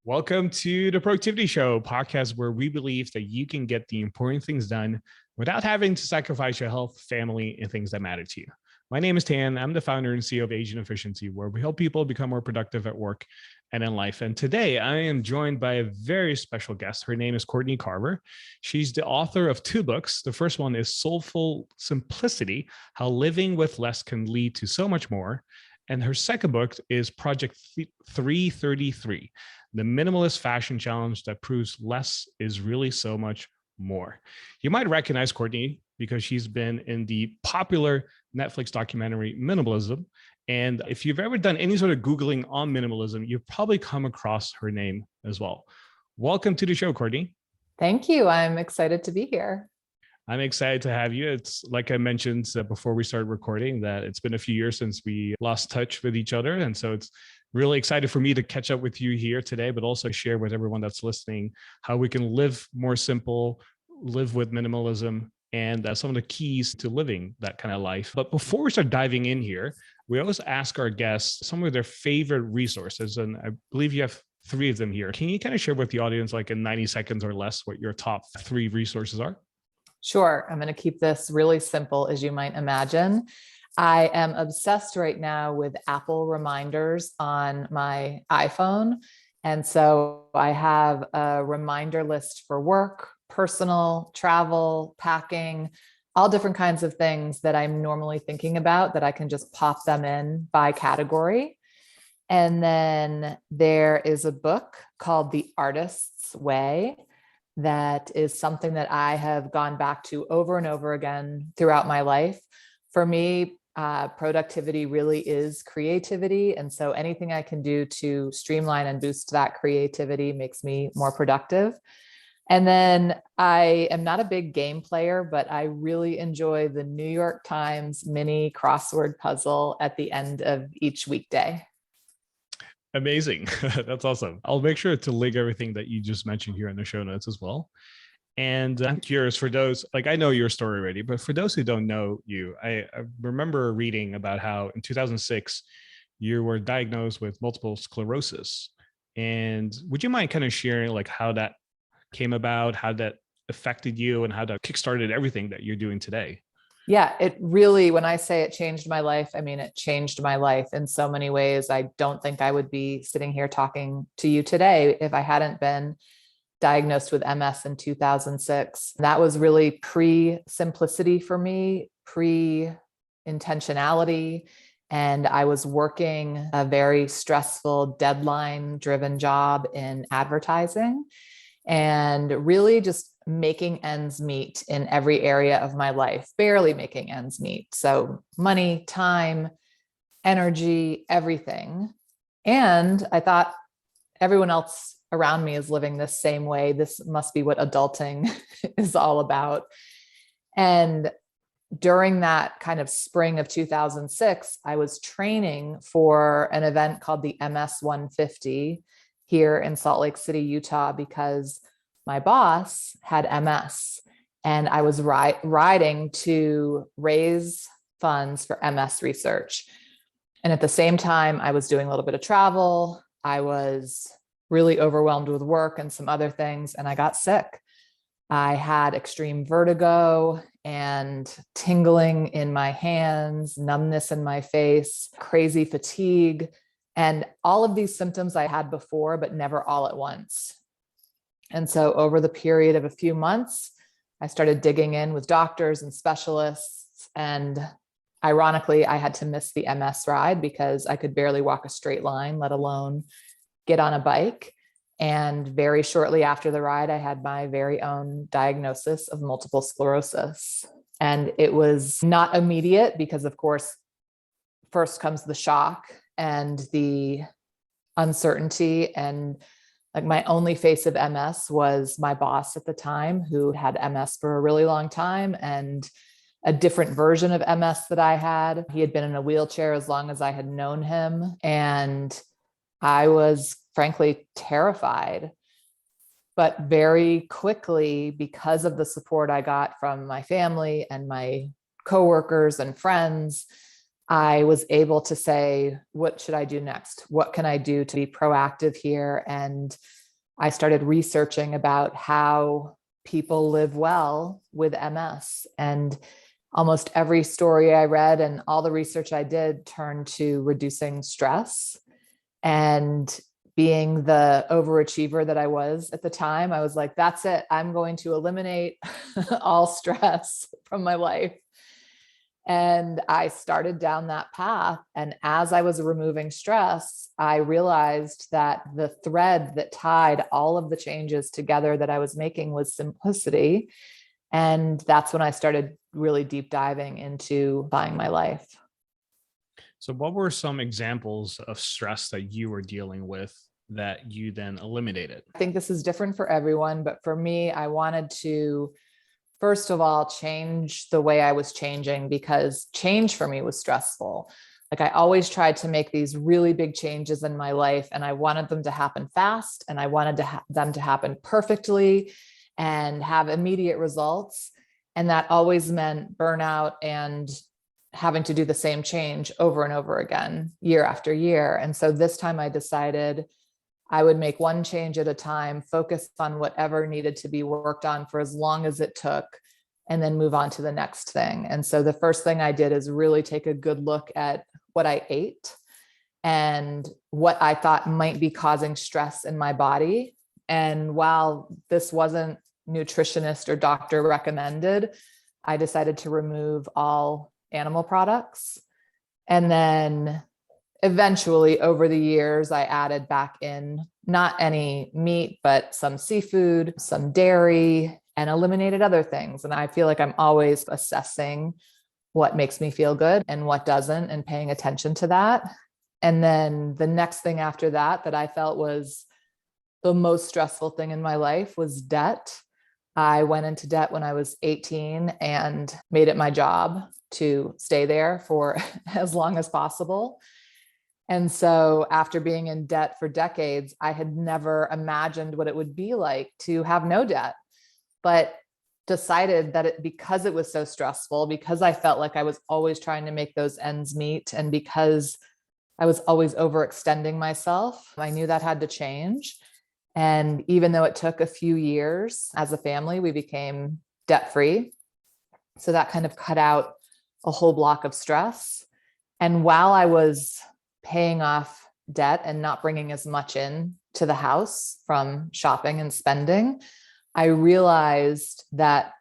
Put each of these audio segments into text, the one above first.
Welcome to the Productivity Show podcast, where we believe that you can get the important things done without having to sacrifice your health, family, and things that matter to you. My name is Tan. I'm the founder and CEO of Agent Efficiency, where we help people become more productive at work and in life. And today I am joined by a very special guest. Her name is Courtney Carver. She's the author of two books. The first one is Soulful Simplicity: How Living with Less Can Lead to So Much More. And her second book is Project 333, the Minimalist Fashion Challenge that proves less is really so much more. You might recognize Courtney because she's been in the popular Netflix documentary Minimalism. And if you've ever done any sort of Googling on minimalism, you've probably come across her name as well. Welcome to the show, Courtney. Thank you. I'm excited to be here. I'm excited to have you. It's like I mentioned before we started recording that it's been a few years since we lost touch with each other. And so it's really excited for me to catch up with you here today, but also share with everyone that's listening how we can live more simple, live with minimalism, and some of the keys to living that kind of life. But before we start diving in here, we always ask our guests some of their favorite resources. And I believe you have three of them here. Can you kind of share with the audience, like in 90 seconds or less, what your top three resources are? Sure. I'm going to keep this really simple, as you might imagine. I am obsessed right now with Apple reminders on my iPhone. And so I have a reminder list for work, personal, travel, packing, all different kinds of things that I'm normally thinking about that I can just pop them in by category. And then there is a book called The Artist's Way that is something that I have gone back to over and over again throughout my life. For me, productivity really is creativity. And so anything I can do to streamline and boost that creativity makes me more productive. And then I am not a big game player, but I really enjoy the New York Times mini crossword puzzle at the end of each weekday. Amazing. That's awesome. I'll make sure to link everything that you just mentioned here in the show notes as well. And I'm curious, for those, like, I know your story already, but for those who don't know you, I remember reading about how in 2006, you were diagnosed with multiple sclerosis. And would you mind kind of sharing like how that came about, how that affected you, and how that kickstarted everything that you're doing today? Yeah, it really, when I say it changed my life, I mean, it changed my life in so many ways. I don't think I would be sitting here talking to you today if I hadn't been diagnosed with MS in 2006. That was really pre-simplicity for me, pre-intentionality. And I was working a very stressful, deadline-driven job in advertising and really just making ends meet in every area of my life, barely making ends meet. So money, time, energy, everything. And I thought everyone else around me is living this same way. This must be what adulting is all about. And during that kind of spring of 2006, I was training for an event called the MS 150 here in Salt Lake City, Utah, because my boss had MS and I was riding to raise funds for MS research. And at the same time, I was doing a little bit of travel. I was really overwhelmed with work and some other things, and I got sick. I had extreme vertigo and tingling in my hands, numbness in my face, crazy fatigue, and all of these symptoms I had before, but never all at once. And so over the period of a few months, I started digging in with doctors and specialists. And ironically, I had to miss the MS ride because I could barely walk a straight line, let alone get on a bike. And very shortly after the ride, I had my very own diagnosis of multiple sclerosis. And it was not immediate because, of course, first comes the shock and the uncertainty. And like my only face of MS was my boss at the time, who had MS for a really long time and a different version of MS that I had. He had been in a wheelchair as long as I had known him. And I was frankly terrified. But very quickly, because of the support I got from my family and my coworkers and friends, I was able to say, what should I do next? What can I do to be proactive here and I started researching about how people live well with MS. And almost every story I read and all the research I did turned to reducing stress. And being the overachiever that I was at the time, I was like, that's it. I'm going to eliminate all stress from my life. And I started down that path. And as I was removing stress, I realized that the thread that tied all of the changes together that I was making was simplicity. And that's when I started really deep diving into buying my life. So what were some examples of stress that you were dealing with that you then eliminated? I think this is different for everyone, but for me, I wanted to, first of all, change the way I was changing, because change for me was stressful. Like, I always tried to make these really big changes in my life, and I wanted them to happen fast, and I wanted them to happen perfectly and have immediate results. And that always meant burnout and having to do the same change over and over again, year after year. And so this time I decided I would make one change at a time, focus on whatever needed to be worked on for as long as it took, and then move on to the next thing. And so the first thing I did is really take a good look at what I ate and what I thought might be causing stress in my body. And while this wasn't nutritionist or doctor recommended, I decided to remove all animal products. And then eventually, over the years, I added back in not any meat, but some seafood, some dairy, and eliminated other things. And I feel like I'm always assessing what makes me feel good and what doesn't, and paying attention to that. And then the next thing after that, that I felt was the most stressful thing in my life, was debt. I went into debt when I was 18 and made it my job to stay there for as long as possible. And so after being in debt for decades, I had never imagined what it would be like to have no debt, but decided that because it was so stressful, because I felt like I was always trying to make those ends meet, and because I was always overextending myself, I knew that had to change. And even though it took a few years, as a family, we became debt-free. So that kind of cut out a whole block of stress. And while I was paying off debt and not bringing as much in to the house from shopping and spending, I realized that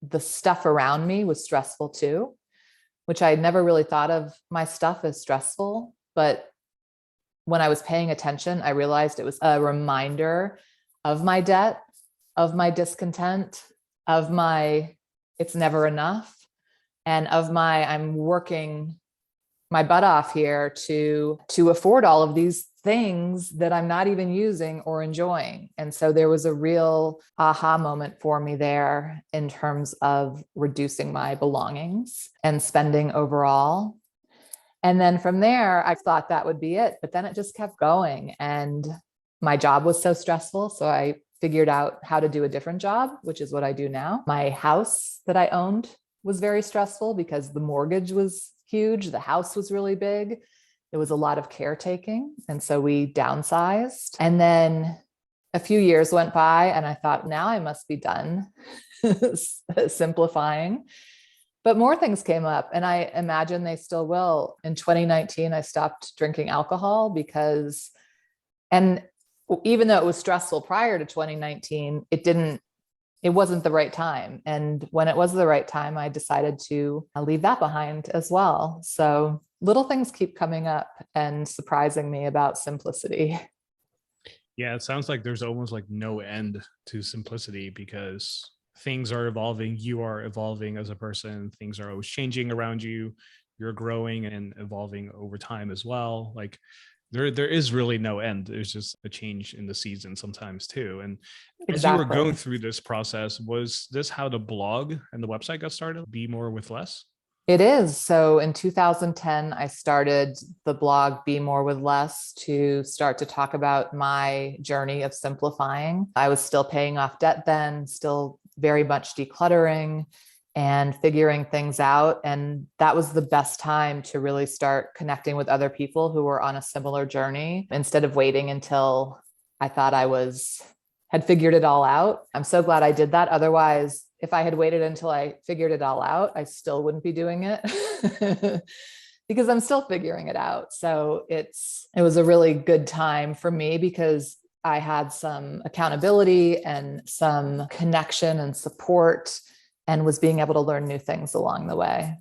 the stuff around me was stressful too, which I had never really thought of my stuff as stressful. But when I was paying attention, I realized it was a reminder of my debt, of my discontent, of my it's never enough, and of my I'm working my butt off here to afford all of these things that I'm not even using or enjoying. And so there was a real aha moment for me there in terms of reducing my belongings and spending overall. And then from there, I thought that would be it, but then it just kept going. And my job was so stressful. So I figured out how to do a different job, which is what I do now. My house that I owned was very stressful because the mortgage was huge. The house was really big. It was a lot of caretaking. And so we downsized. And then a few years went by and I thought, now I must be done simplifying. But more things came up, and I imagine they still will. In 2019, I stopped drinking alcohol and even though it was stressful prior to 2019, it wasn't the right time. And when it was the right time, I decided to leave that behind as well. So little things keep coming up and surprising me about simplicity. Yeah, it sounds like there's almost like no end to simplicity, because things are evolving, you are evolving as a person, things are always changing around you, you're growing and evolving over time as well. Like there is really no end. There's just a change in the season sometimes too. And as you were Exactly. going through this process, was this how the blog and the website got started? Be More with Less? It is. So in 2010, I started the blog Be More with Less to start to talk about my journey of simplifying. I was still paying off debt then, still very much decluttering and figuring things out. And that was the best time to really start connecting with other people who were on a similar journey, instead of waiting until I thought I was had figured it all out. I'm so glad I did that. Otherwise, if I had waited until I figured it all out, I still wouldn't be doing it because I'm still figuring it out. So it was a really good time for me because I had some accountability and some connection and support and was being able to learn new things along the way.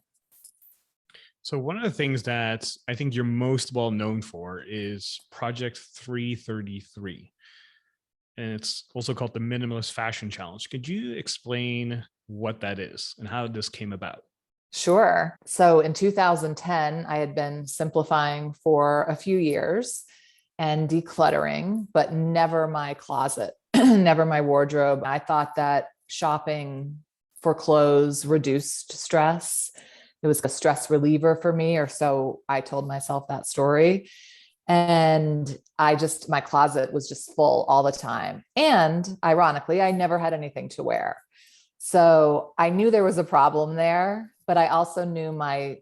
So one of the things that I think you're most well known for is Project 333. And it's also called the Minimalist Fashion Challenge. Could you explain what that is and how this came about? Sure. So in 2010, I had been simplifying for a few years and decluttering, but never my closet, never my wardrobe. I thought that shopping for clothes reduced stress. It was a stress reliever for me, or so I told myself that story. And my closet was just full all the time. And ironically, I never had anything to wear. So I knew there was a problem there, but I also knew my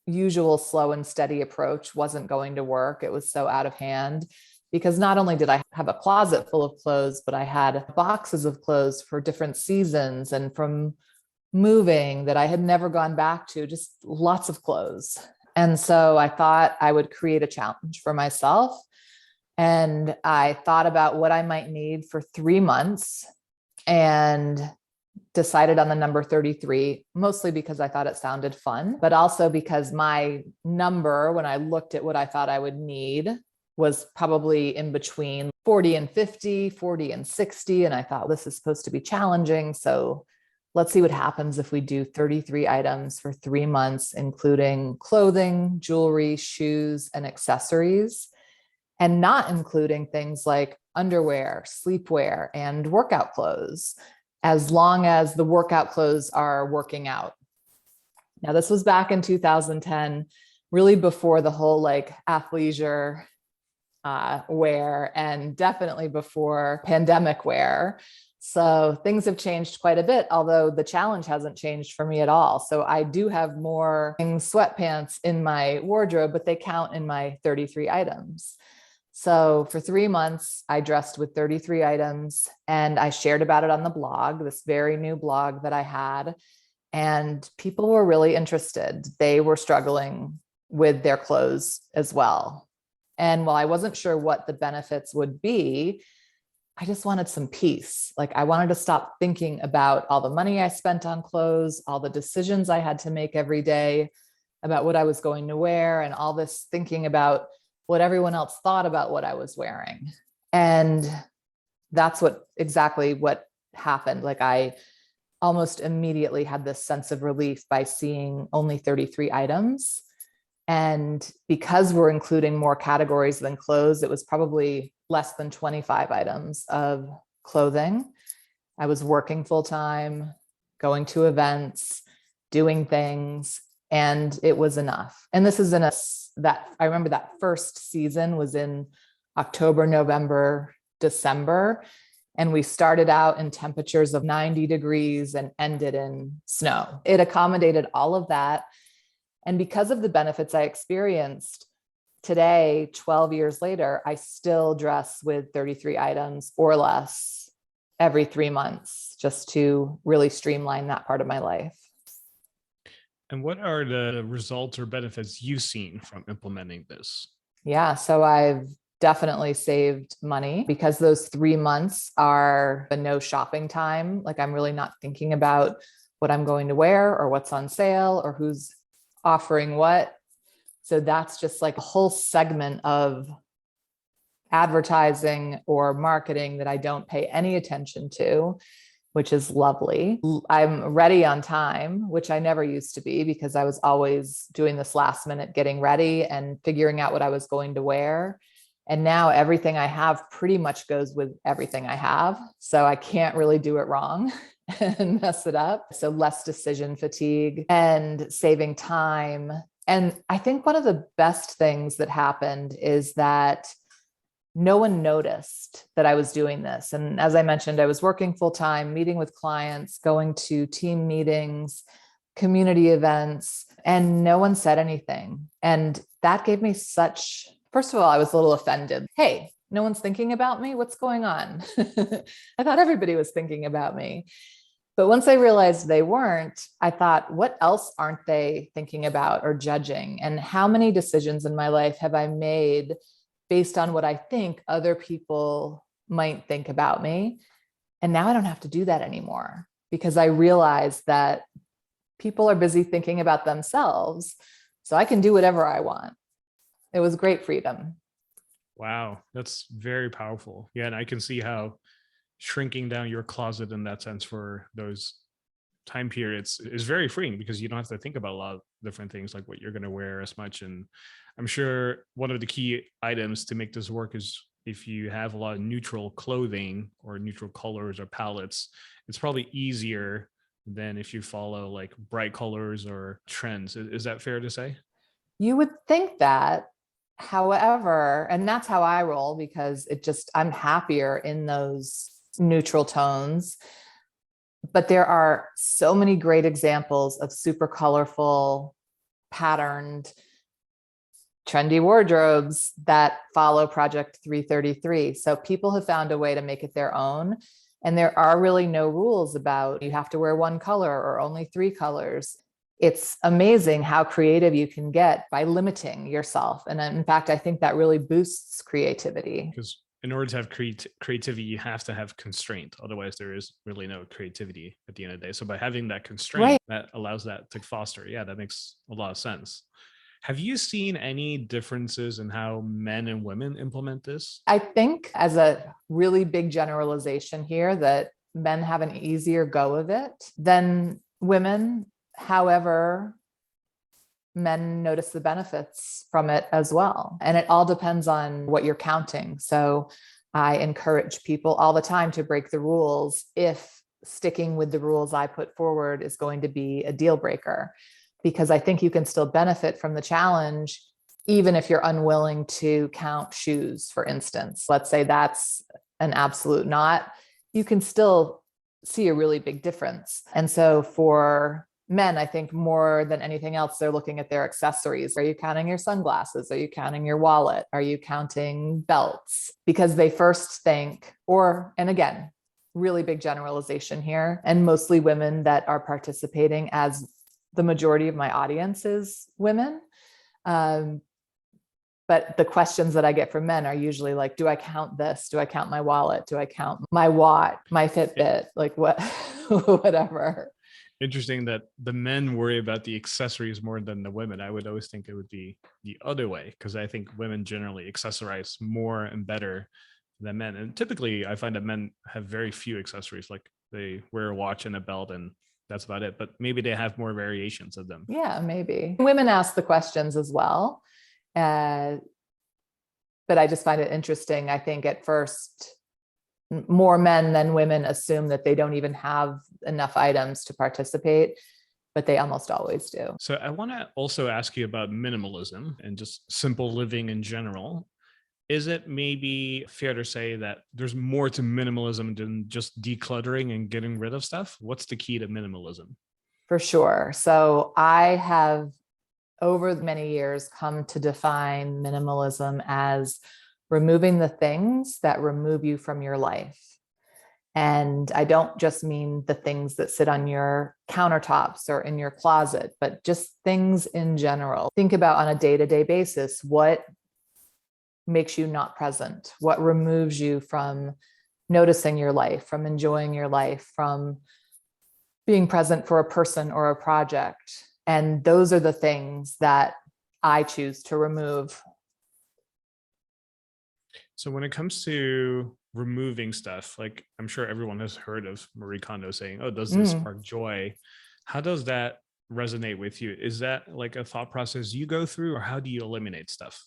usual slow and steady approach wasn't going to work. It was so out of hand because not only did I have a closet full of clothes, but I had boxes of clothes for different seasons and from moving that I had never gone back to, just lots of clothes. And so I thought I would create a challenge for myself. And I thought about what I might need for 3 months and decided on the number 33, mostly because I thought it sounded fun, but also because my number, when I looked at what I thought I would need, was probably in between 40 and 50, 40 and 60. And I thought this is supposed to be challenging. So let's see what happens if we do 33 items for 3 months, including clothing, jewelry, shoes, and accessories, and not including things like underwear, sleepwear, and workout clothes, as long as the workout clothes are working out. Now, this was back in 2010, really before the whole athleisure wear, and definitely before pandemic wear. So things have changed quite a bit, although the challenge hasn't changed for me at all. So I do have more sweatpants in my wardrobe, but they count in my 33 items. So for 3 months, I dressed with 33 items and I shared about it on the blog, this very new blog that I had. And people were really interested. They were struggling with their clothes as well. And while I wasn't sure what the benefits would be, I just wanted some peace. I wanted to stop thinking about all the money I spent on clothes, all the decisions I had to make every day about what I was going to wear, and all this thinking about what everyone else thought about what I was wearing. And that's exactly what happened. I almost immediately had this sense of relief by seeing only 33 items. And because we're including more categories than clothes, it was probably less than 25 items of clothing. I was working full time, going to events, doing things, and it was enough. And this is I remember that first season was in October, November, December. And we started out in temperatures of 90 degrees and ended in snow. It accommodated all of that. And because of the benefits I experienced, today, 12 years later, I still dress with 33 items or less every 3 months, just to really streamline that part of my life. And what are the results or benefits you've seen from implementing this? Yeah, so I've definitely saved money because those 3 months are a no shopping time. I'm really not thinking about what I'm going to wear or what's on sale or who's offering what. So that's just a whole segment of advertising or marketing that I don't pay any attention to, which is lovely. I'm ready on time, which I never used to be because I was always doing this last minute getting ready and figuring out what I was going to wear. And now everything I have pretty much goes with everything I have. So I can't really do it wrong and mess it up. So less decision fatigue and saving time. And I think one of the best things that happened is that no one noticed that I was doing this. And as I mentioned, I was working full time, meeting with clients, going to team meetings, community events, and no one said anything. And that gave me first of all, I was a little offended. Hey, No one's thinking about me. What's going on? I thought everybody was thinking about me. But once I realized they weren't, I thought, what else aren't they thinking about or judging? And how many decisions in my life have I made based on what I think other people might think about me? And now I don't have to do that anymore because I realized that people are busy thinking about themselves. So I can do whatever I want. It was great freedom. Wow, that's very powerful. Yeah, and I can see how shrinking down your closet in that sense for those time periods is very freeing because you don't have to think about a lot of different things like what you're going to wear as much. And I'm sure one of the key items to make this work is if you have a lot of neutral clothing or neutral colors or palettes, it's probably easier than if you follow like bright colors or trends. Is that fair to say? You would think that. However, and that's how I roll because I'm happier in those neutral tones. But there are so many great examples of super colorful, patterned, trendy wardrobes that follow Project 333. So people have found a way to make it their own. And there are really no rules about you have to wear one color or only three colors. It's amazing how creative you can get by limiting yourself. And in fact, I think that really boosts creativity. Because in order to have creativity, you have to have constraint. Otherwise, there is really no creativity at the end of the day. So by having that constraint, right, that allows that to foster. Yeah, that makes a lot of sense. Have you seen any differences in how men and women implement this? I think as a really big generalization here that men have an easier go of it than women. However, men notice the benefits from it as well. And it all depends on what you're counting. So I encourage people all the time to break the rules if sticking with the rules I put forward is going to be a deal breaker, because I think you can still benefit from the challenge, even if you're unwilling to count shoes, for instance. Let's say that's an absolute not, you can still see a really big difference. And so for men, I think more than anything else, they're looking at their accessories. Are you counting your sunglasses? Are you counting your wallet? Are you counting belts? Because they first think, and again, really big generalization here, and mostly women that are participating, as the majority of my audience is women. But the questions that I get from men are usually like, do I count this? Do I count my wallet? Do I count my watch, my Fitbit? Like what, whatever. Interesting that the men worry about the accessories more than the women. I would always think it would be the other way, because I think women generally accessorize more and better than men. And typically I find that men have very few accessories, like they wear a watch and a belt and that's about it. But maybe they have more variations of them. Yeah, maybe. Women ask the questions as well. But I just find it interesting. I think at first, more men than women assume that they don't even have enough items to participate, but they almost always do. So I want to also ask you about minimalism and just simple living in general. Is it maybe fair to say that there's more to minimalism than just decluttering and getting rid of stuff? What's the key to minimalism? For sure. So I have, over many years, come to define minimalism as removing the things that remove you from your life. And I don't just mean the things that sit on your countertops or in your closet, but just things in general. Think about on a day-to-day basis, what makes you not present? What removes you from noticing your life, from enjoying your life, from being present for a person or a project? And those are the things that I choose to remove. So when it comes to removing stuff, like I'm sure everyone has heard of Marie Kondo saying, oh, does this spark joy? How does that resonate with you? Is that like a thought process you go through, or how do you eliminate stuff?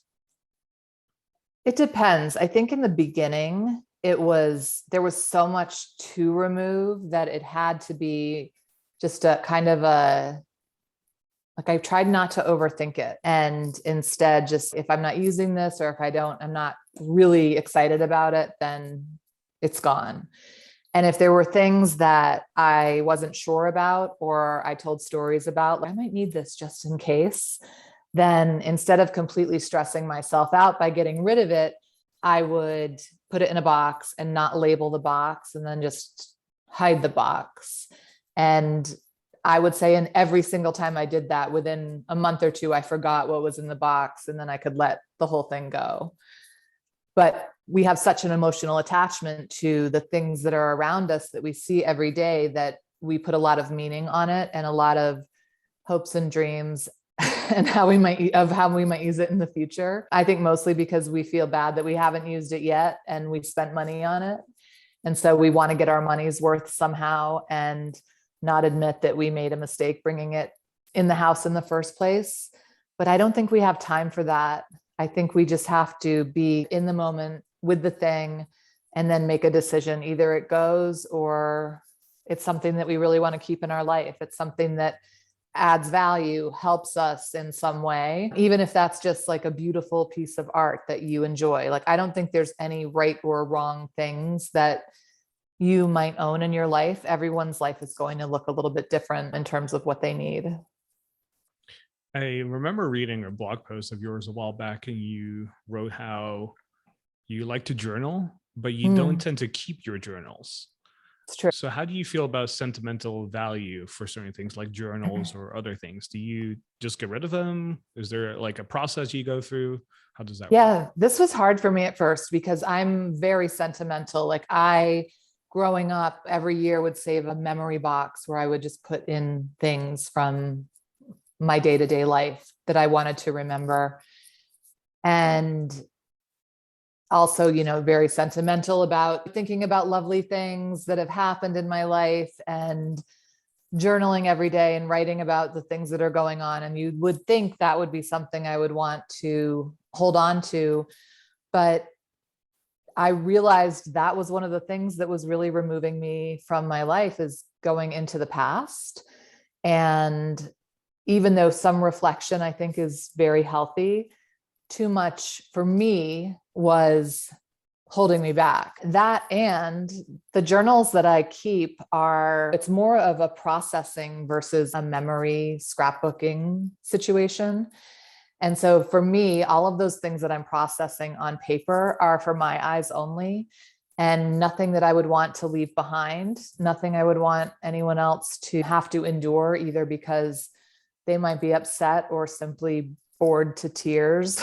It depends. I think in the beginning, there was so much to remove that it had to be just a kind of like I tried not to overthink it. And instead, just if I'm not using this, or if I'm not really excited about it, then it's gone. And if there were things that I wasn't sure about, or I told stories about, like I might need this just in case, then instead of completely stressing myself out by getting rid of it, I would put it in a box and not label the box and then just hide the box. And I would say in every single time I did that, within a month or two, I forgot what was in the box and then I could let the whole thing go. But we have such an emotional attachment to the things that are around us that we see every day that we put a lot of meaning on it and a lot of hopes and dreams and how we might use it in the future. I think mostly because we feel bad that we haven't used it yet and we spent money on it. And so we want to get our money's worth somehow and not admit that we made a mistake bringing it in the house in the first place. But I don't think we have time for that. I think we just have to be in the moment with the thing and then make a decision. Either it goes or it's something that we really want to keep in our life. It's something that adds value, helps us in some way, even if that's just like a beautiful piece of art that you enjoy. Like, I don't think there's any right or wrong things that you might own in your life. Everyone's life is going to look a little bit different in terms of what they need. I remember reading a blog post of yours a while back, and you wrote how you like to journal, but you don't tend to keep your journals. It's true. So how do you feel about sentimental value for certain things like journals or other things? Do you just get rid of them? Is there like a process you go through? How does that work? Yeah, this was hard for me at first because I'm very sentimental. Like, growing up, every year would save a memory box where I would just put in things from my day-to-day life that I wanted to remember. And also, very sentimental about thinking about lovely things that have happened in my life and journaling every day and writing about the things that are going on. And you would think that would be something I would want to hold on to. But I realized that was one of the things that was really removing me from my life, is going into the past. And even though some reflection I think is very healthy, too much for me was holding me back. That, and the journals that I keep it's more of a processing versus a memory scrapbooking situation. And so for me, all of those things that I'm processing on paper are for my eyes only, and nothing that I would want to leave behind, nothing I would want anyone else to have to endure, either because they might be upset or simply bored to tears.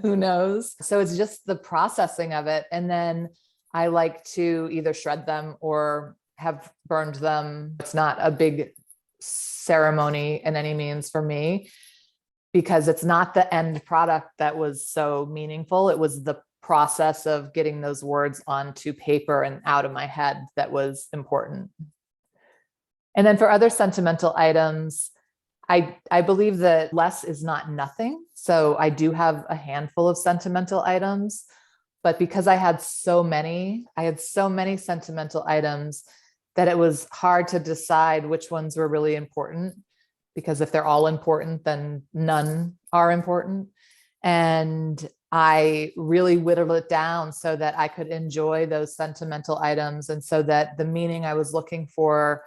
Who knows? So it's just the processing of it. And then I like to either shred them or have burned them. It's not a big ceremony in any means for me, because it's not the end product that was so meaningful. It was the process of getting those words onto paper and out of my head that was important. And then for other sentimental items, I believe that less is not nothing. So I do have a handful of sentimental items, but because I had so many sentimental items that it was hard to decide which ones were really important, because if they're all important, then none are important. And I really whittled it down so that I could enjoy those sentimental items, and so that the meaning I was looking for,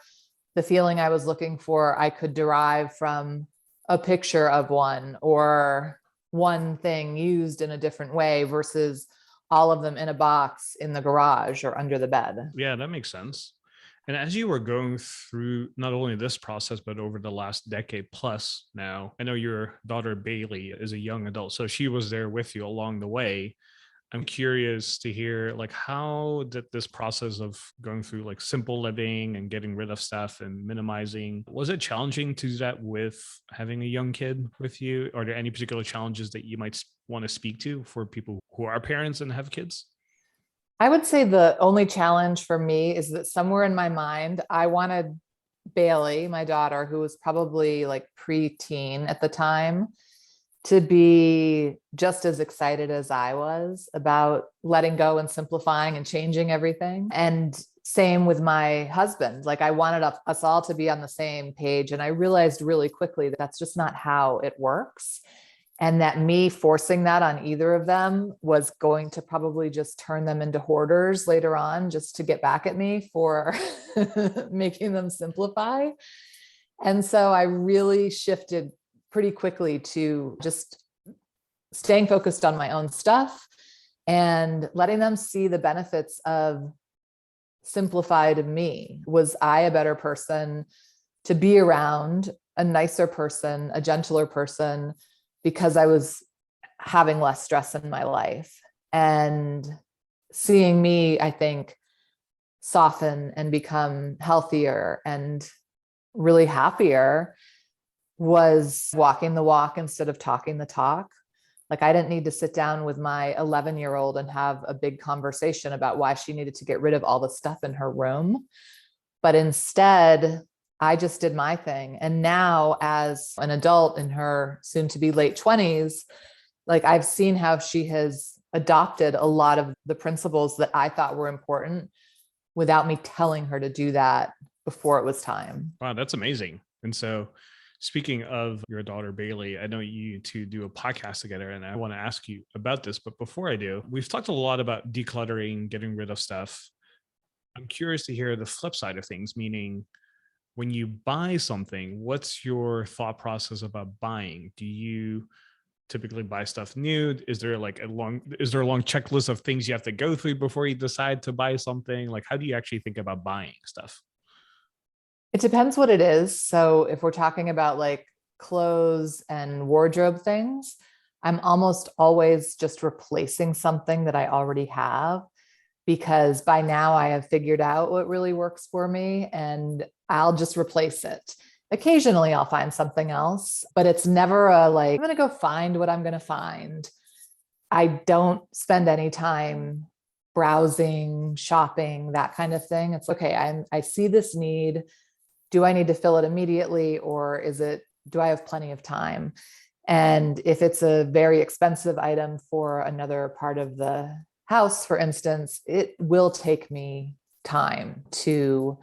the feeling I was looking for, I could derive from a picture of one, or one thing used in a different way, versus all of them in a box in the garage or under the bed. Yeah, that makes sense. And as you were going through not only this process, but over the last decade plus now, I know your daughter Bailey is a young adult, so she was there with you along the way. I'm curious to hear, like, how did this process of going through like simple living and getting rid of stuff and minimizing, was it challenging to do that with having a young kid with you? Are there any particular challenges that you might want to speak to for people who are parents and have kids? I would say the only challenge for me is that somewhere in my mind, I wanted Bailey, my daughter, who was probably like pre-teen at the time, to be just as excited as I was about letting go and simplifying and changing everything. And same with my husband. Like, I wanted us all to be on the same page. And I realized really quickly that that's just not how it works. And that me forcing that on either of them was going to probably just turn them into hoarders later on, just to get back at me for making them simplify. And so I really shifted pretty quickly to just staying focused on my own stuff and letting them see the benefits of simplified me. Was I a better person to be around, a nicer person, a gentler person, because I was having less stress in my life? And seeing me, I think, soften and become healthier and really happier was walking the walk instead of talking the talk. Like, I didn't need to sit down with my 11-year-old and have a big conversation about why she needed to get rid of all the stuff in her room. But instead, I just did my thing. And now, as an adult in her soon to be late 20s, like, I've seen how she has adopted a lot of the principles that I thought were important without me telling her to do that before it was time. Wow, that's amazing. And so, speaking of your daughter, Bailey, I know you two do a podcast together, and I want to ask you about this. But before I do, we've talked a lot about decluttering, getting rid of stuff. I'm curious to hear the flip side of things, meaning when you buy something, what's your thought process about buying? Do you typically buy stuff new? Is there a long checklist of things you have to go through before you decide to buy something? Like, how do you actually think about buying stuff? It depends what it is. So if we're talking about like clothes and wardrobe things, I'm almost always just replacing something that I already have, because by now I have figured out what really works for me and I'll just replace it. Occasionally I'll find something else, but it's never a like, I'm going to go find what I'm going to find. I don't spend any time browsing, shopping, that kind of thing. It's okay. I see this need. Do I need to fill it immediately, or do I have plenty of time? And if it's a very expensive item for another part of the house, for instance, it will take me time to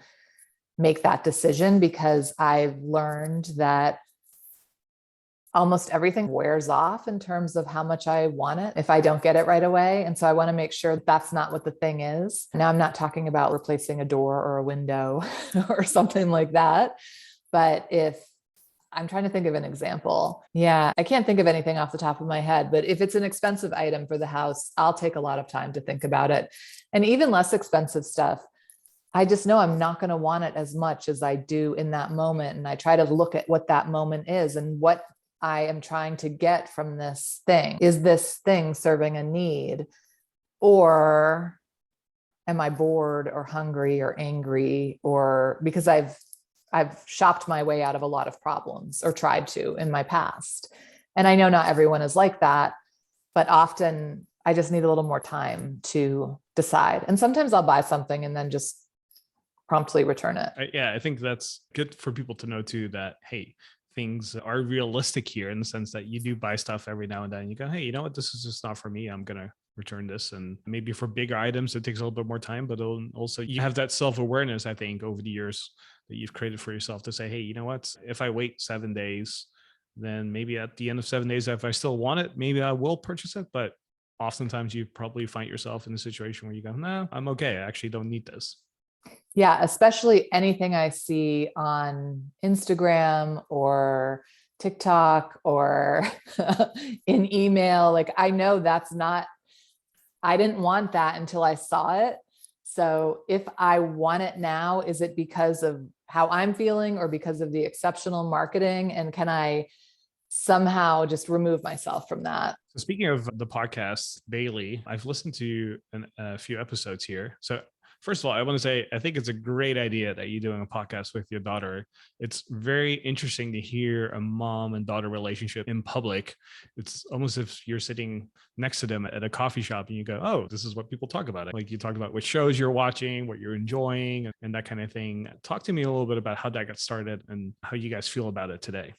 make that decision, because I've learned that almost everything wears off in terms of how much I want it if I don't get it right away. And so I want to make sure that's not what the thing is. Now, I'm not talking about replacing a door or a window or something like that. But if I'm trying to think of an example. Yeah, I can't think of anything off the top of my head, but if it's an expensive item for the house, I'll take a lot of time to think about it. And even less expensive stuff, I just know I'm not going to want it as much as I do in that moment. And I try to look at what that moment is and what I am trying to get from this thing. Is this thing serving a need? Or am I bored or hungry or angry? Or because I've shopped my way out of a lot of problems, or tried to in my past. And I know not everyone is like that, but often I just need a little more time to decide. And sometimes I'll buy something and then just promptly return it. Yeah, I think that's good for people to know too, that, hey, things are realistic here, in the sense that you do buy stuff every now and then. You go, hey, you know what? This is just not for me. I'm going to return this. And maybe for bigger items, it takes a little bit more time, but also you have that self-awareness, I think, over the years that you've created for yourself to say, hey, you know what? If I wait 7 days, then maybe at the end of 7 days, if I still want it, maybe I will purchase it. But oftentimes you probably find yourself in a situation where you go, no, I'm okay. I actually don't need this. Yeah, especially anything I see on Instagram or TikTok or in email. Like, I know I didn't want that until I saw it. So if I want it now, is it because of how I'm feeling or because of the exceptional marketing? And can I somehow just remove myself from that? So speaking of the podcast, Bailey, I've listened to a few episodes here. So first of all, I want to say, I think it's a great idea that you're doing a podcast with your daughter. It's very interesting to hear a mom and daughter relationship in public. It's almost as if you're sitting next to them at a coffee shop and you go, oh, this is what people talk about. Like, you talk about what shows you're watching, what you're enjoying, and that kind of thing. Talk to me a little bit about how that got started and how you guys feel about it today.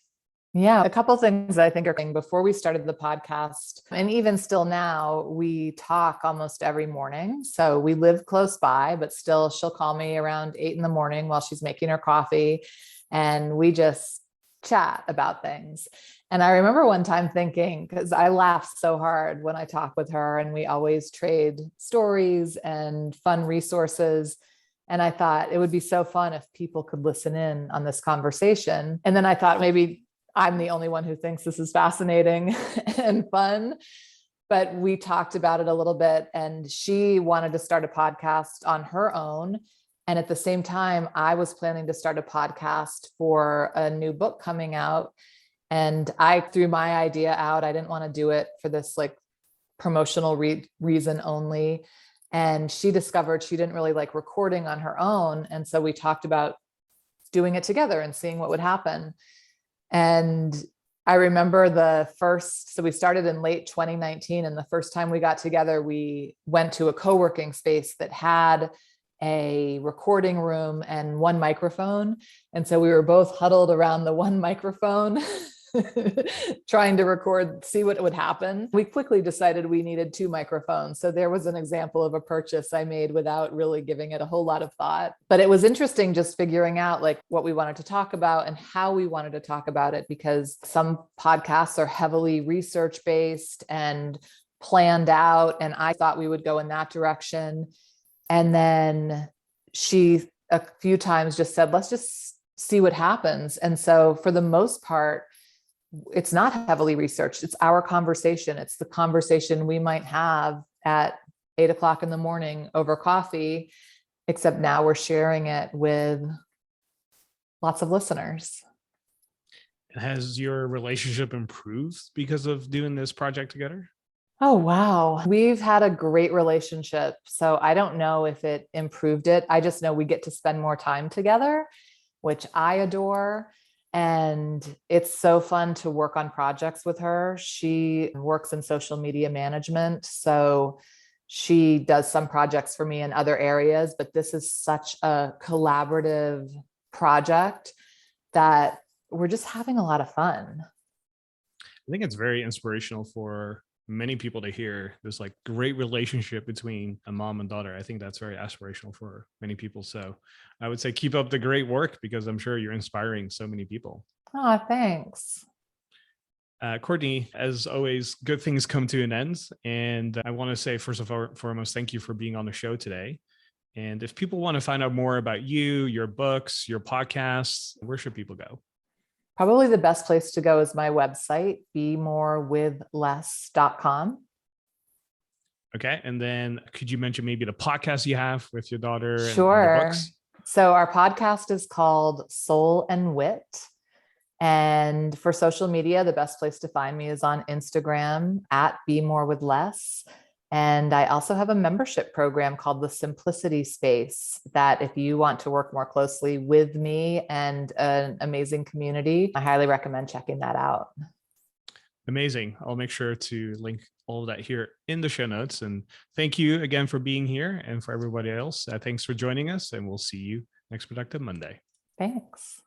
Yeah, a couple of things I think are before we started the podcast, and even still now, we talk almost every morning. So we live close by, but still she'll call me around 8 a.m. while she's making her coffee, and we just chat about things. And I remember one time thinking, because I laugh so hard when I talk with her, and we always trade stories and fun resources. And I thought it would be so fun if people could listen in on this conversation. And then I thought maybe I'm the only one who thinks this is fascinating and fun. but we talked about it a little bit, and she wanted to start a podcast on her own. And at the same time, I was planning to start a podcast for a new book coming out. And I threw my idea out. I didn't want to do it for this like promotional reason only. And she discovered she didn't really like recording on her own. And so we talked about doing it together and seeing what would happen. And I remember so we started in late 2019. And the first time we got together, we went to a co-working space that had a recording room and one microphone. And so we were both huddled around the one microphone, trying to record, see what would happen. We quickly decided we needed two microphones. So there was an example of a purchase I made without really giving it a whole lot of thought. But it was interesting just figuring out like what we wanted to talk about and how we wanted to talk about it, because some podcasts are heavily research-based and planned out. And I thought we would go in that direction. And then she a few times just said, let's just see what happens. And so for the most part, it's not heavily researched. It's our conversation. It's the conversation we might have at 8:00 in the morning over coffee, except now we're sharing it with lots of listeners. Has your relationship improved because of doing this project together? Oh, wow. We've had a great relationship. So I don't know if it improved it. I just know we get to spend more time together, which I adore. And it's so fun to work on projects with her. She works in social media management. So she does some projects for me in other areas, but this is such a collaborative project that we're just having a lot of fun. I think it's very inspirational for many people to hear this like great relationship between a mom and daughter. I think that's very aspirational for many people. So I would say keep up the great work, because I'm sure you're inspiring so many people. Oh, thanks. Courtney, as always, good things come to an end. And I want to say, first of all, foremost, thank you for being on the show today. And if people want to find out more about you, your books, your podcasts, where should people go? Probably the best place to go is my website, bemorewithless.com. Okay. And then could you mention maybe the podcast you have with your daughter? Sure. And the books? So our podcast is called Soul and Wit. And for social media, the best place to find me is on Instagram at @BeMoreWithLess. And I also have a membership program called the Simplicity Space that if you want to work more closely with me and an amazing community, I highly recommend checking that out. Amazing. I'll make sure to link all of that here in the show notes. And thank you again for being here. And for everybody else, thanks for joining us. And we'll see you next Productive Monday. Thanks.